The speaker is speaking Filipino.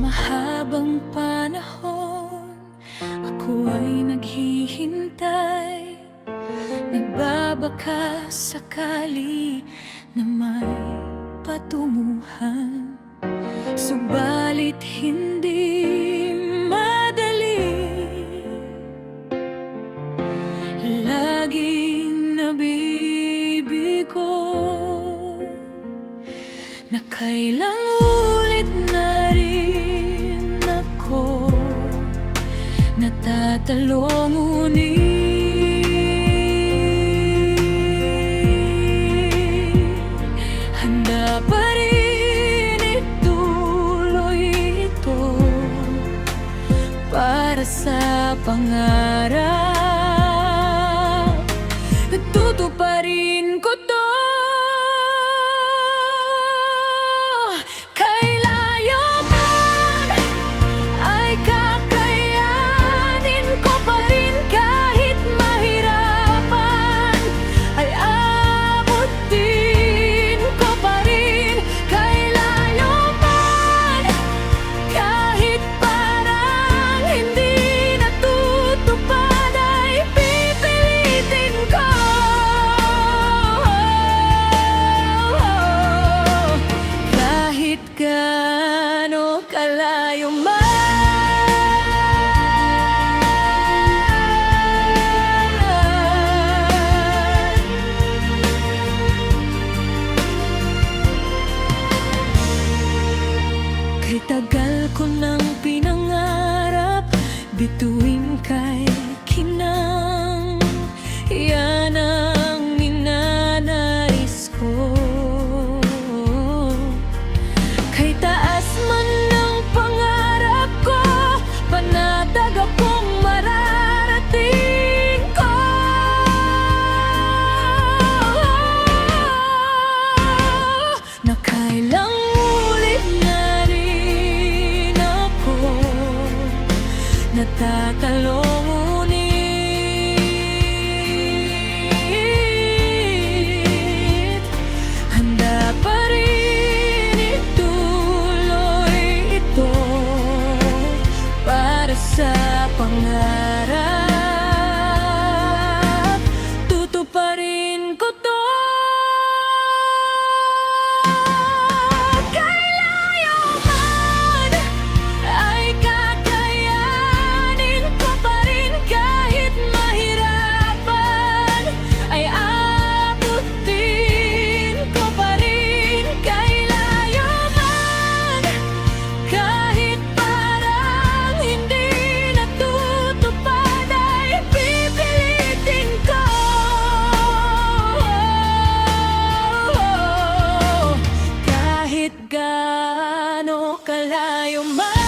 mahabang panahon ako ay naghihintay, nagbabaka sakali na may patunguhan. Subalit hindi madali, laging nabibigo na kailang ulit na rin ako natatalong, ngunit handa pa rin ituloy ito para sa pangarap. Tutuparin ko to. Gaano kalayo man, kay tagal ko nang pinangarap, bituin kay kinang, yan ang ninanais ko. Nakailang ulit na rin ako natatalong, ngunit handa pa rin ituloy ito para sa pangarap. Tutuparin ko to. Gaano kalayo man.